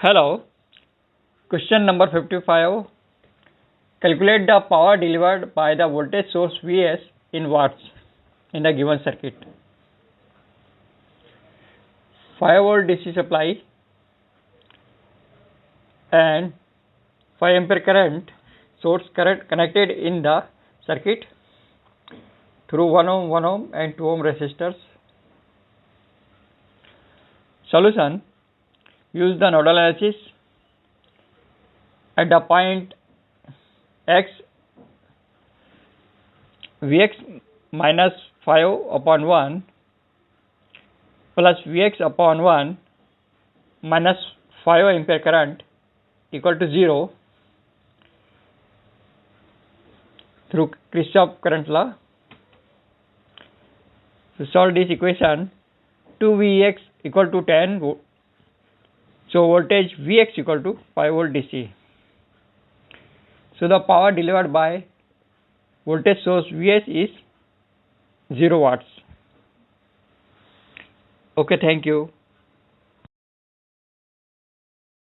Hello. Question number 55. Calculate the power delivered by the voltage source Vs in watts in the given circuit. 5 volt DC supply and 5 ampere current source connected in the circuit through 1 ohm, 1 ohm and 2 ohm resistors. Solution: use the nodal analysis. At the point X, Vx minus 5 upon 1 plus Vx upon 1 minus 5 ampere current equal to 0 through Kirchhoff current law. To solve this equation, 2Vx equal to 10 volt. So voltage Vx equal to 5 volt DC. So the power delivered by voltage source Vs is 0 watts. Okay, thank you.